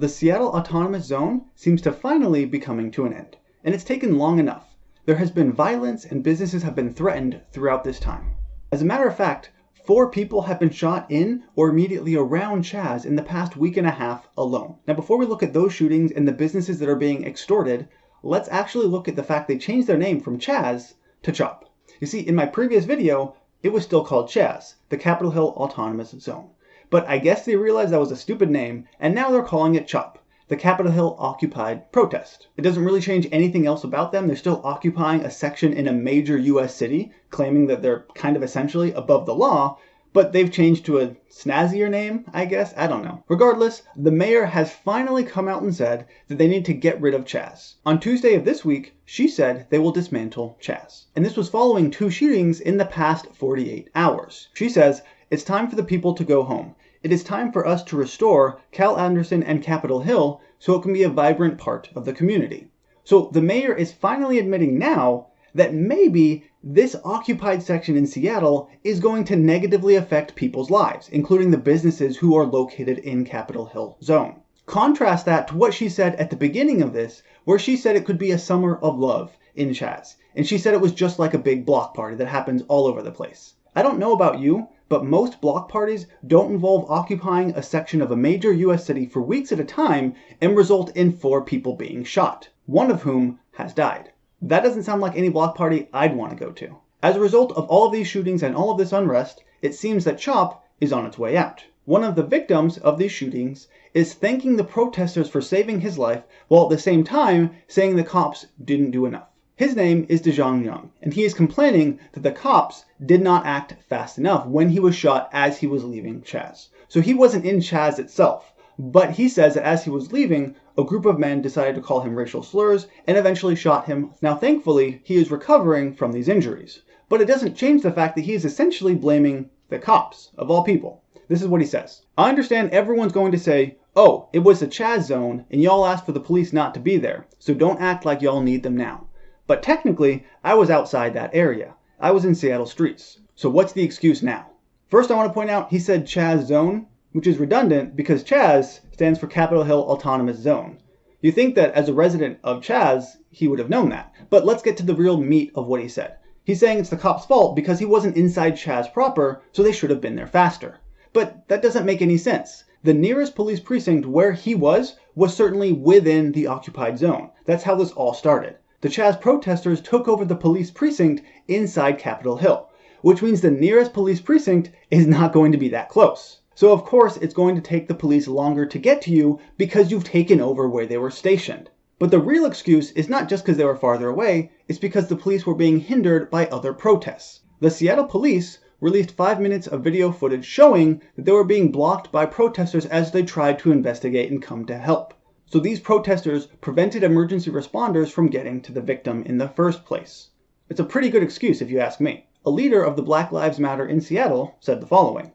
The Seattle Autonomous Zone seems to finally be coming to an end, and it's taken long enough. There has been violence and businesses have been threatened throughout this time. As a matter of fact, 4 people have been shot in or immediately around Chaz in the past week and a half alone. Now, before we look at those shootings and the businesses that are being extorted, let's actually look at the fact they changed their name from Chaz to CHOP. You see, in my previous video, it was still called Chaz, the Capitol Hill Autonomous Zone. But I guess they realized that was a stupid name, and now they're calling it CHOP, the Capitol Hill Occupied Protest. It doesn't really change anything else about them. They're still occupying a section in a major US city, claiming that they're kind of essentially above the law, but they've changed to a snazzier name, I guess? I don't know. Regardless, the mayor has finally come out and said that they need to get rid of Chaz. On Tuesday of this week, she said they will dismantle Chaz. And this was following 2 shootings in the past 48 hours. She says, "It's time for the people to go home. It is time for us to restore Cal Anderson and Capitol Hill so it can be a vibrant part of the community." So the mayor is finally admitting now that maybe this occupied section in Seattle is going to negatively affect people's lives, including the businesses who are located in Capitol Hill Zone. Contrast that to what she said at the beginning of this, where she said it could be a summer of love in Chaz. And she said it was just like a big block party that happens all over the place. I don't know about you, but most block parties don't involve occupying a section of a major US city for weeks at a time and result in 4 people being shot, one of whom has died. That doesn't sound like any block party I'd want to go to. As a result of all of these shootings and all of this unrest, it seems that CHOP is on its way out. One of the victims of these shootings is thanking the protesters for saving his life, while at the same time saying the cops didn't do enough. His name is Dejong Young, and he is complaining that the cops did not act fast enough when he was shot as he was leaving Chaz. So he wasn't in Chaz itself, but he says that as he was leaving, a group of men decided to call him racial slurs and eventually shot him. Now, thankfully, he is recovering from these injuries. But it doesn't change the fact that he is essentially blaming the cops, of all people. This is what he says. "I understand everyone's going to say, oh, it was the Chaz zone and y'all asked for the police not to be there, so don't act like y'all need them now. But technically, I was outside that area. I was in Seattle streets. So what's the excuse now?" First, I want to point out he said Chaz zone, which is redundant because Chaz stands for Capitol Hill Autonomous Zone. You think that as a resident of Chaz, he would have known that. But let's get to the real meat of what he said. He's saying it's the cops' fault because he wasn't inside Chaz proper, so they should have been there faster. But that doesn't make any sense. The nearest police precinct where he was certainly within the occupied zone. That's how this all started. The Chaz protesters took over the police precinct inside Capitol Hill, which means the nearest police precinct is not going to be that close. So of course it's going to take the police longer to get to you because you've taken over where they were stationed. But the real excuse is not just because they were farther away, it's because the police were being hindered by other protests. The Seattle police released 5 minutes of video footage showing that they were being blocked by protesters as they tried to investigate and come to help. So these protesters prevented emergency responders from getting to the victim in the first place. It's a pretty good excuse if you ask me. A leader of the Black Lives Matter in Seattle said the following: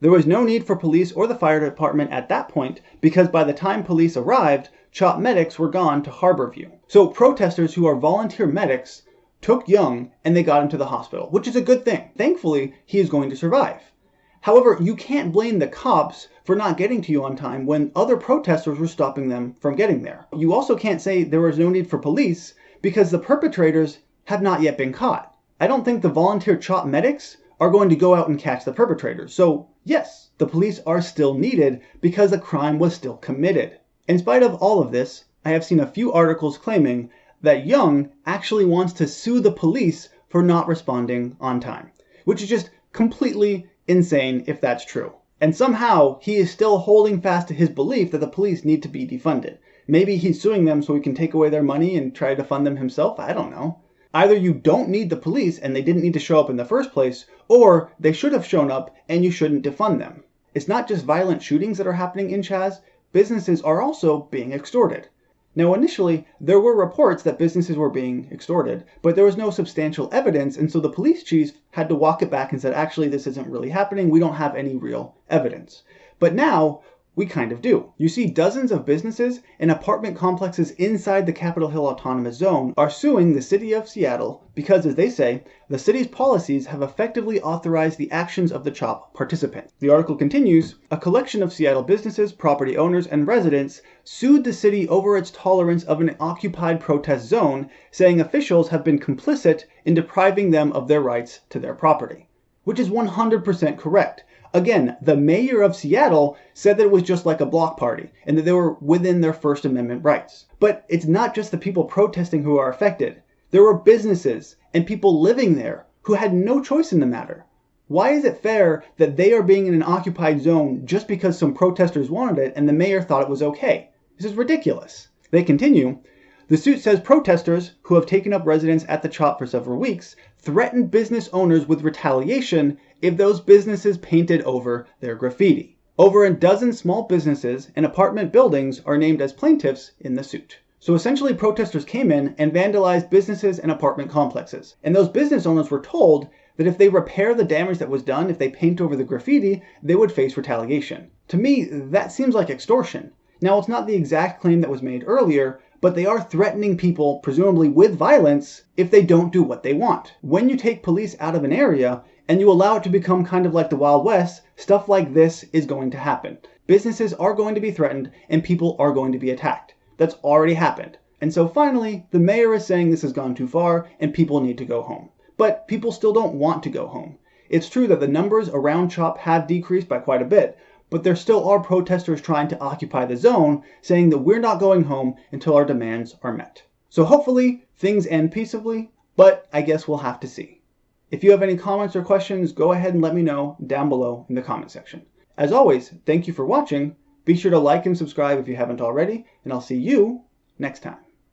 "There was no need for police or the fire department at that point because by the time police arrived, CHOP medics were gone to Harborview." So protesters who are volunteer medics took Young and they got him to the hospital, which is a good thing. Thankfully, he is going to survive. However, you can't blame the cops for not getting to you on time when other protesters were stopping them from getting there. You also can't say there was no need for police because the perpetrators have not yet been caught. I don't think the volunteer CHOP medics are going to go out and catch the perpetrators. So yes, the police are still needed because the crime was still committed. In spite of all of this, I have seen a few articles claiming that Young actually wants to sue the police for not responding on time, which is just completely insane if that's true. And somehow he is still holding fast to his belief that the police need to be defunded. Maybe he's suing them so he can take away their money and try to fund them himself. I don't know. Either you don't need the police and they didn't need to show up in the first place, or they should have shown up and you shouldn't defund them. It's not just violent shootings that are happening in Chaz. Businesses are also being extorted. Now, initially, there were reports that businesses were being extorted, but there was no substantial evidence, and so the police chief had to walk it back and said, actually, this isn't really happening. We don't have any real evidence. But now, We kind of do. You see, dozens of businesses and apartment complexes inside the Capitol Hill Autonomous Zone are suing the city of Seattle because, as they say, the city's policies have effectively authorized the actions of the CHOP participants. The article continues, a collection of Seattle businesses, property owners, and residents sued the city over its tolerance of an occupied protest zone, saying officials have been complicit in depriving them of their rights to their property. Which is 100% correct. Again, the mayor of Seattle said that it was just like a block party and that they were within their First Amendment rights. But it's not just the people protesting who are affected. There were businesses and people living there who had no choice in the matter. Why is it fair that they are being in an occupied zone just because some protesters wanted it and the mayor thought it was okay? This is ridiculous. They continue. The suit says protesters, who have taken up residence at the CHOP for several weeks, threatened business owners with retaliation if those businesses painted over their graffiti. Over a dozen small businesses and apartment buildings are named as plaintiffs in the suit. So essentially, protesters came in and vandalized businesses and apartment complexes. And those business owners were told that if they repair the damage that was done, if they paint over the graffiti, they would face retaliation. To me, that seems like extortion. Now, it's not the exact claim that was made earlier, but they are threatening people, presumably with violence, if they don't do what they want. When you take police out of an area and you allow it to become kind of like the Wild West, stuff like this is going to happen. Businesses are going to be threatened and people are going to be attacked. That's already happened. And so finally, the mayor is saying this has gone too far and people need to go home. But people still don't want to go home. It's true that the numbers around CHOP have decreased by quite a bit, but there still are protesters trying to occupy the zone, saying that we're not going home until our demands are met. So hopefully things end peaceably, but I guess we'll have to see. If you have any comments or questions, go ahead and let me know down below in the comment section. As always, thank you for watching. Be sure to like and subscribe if you haven't already, and I'll see you next time.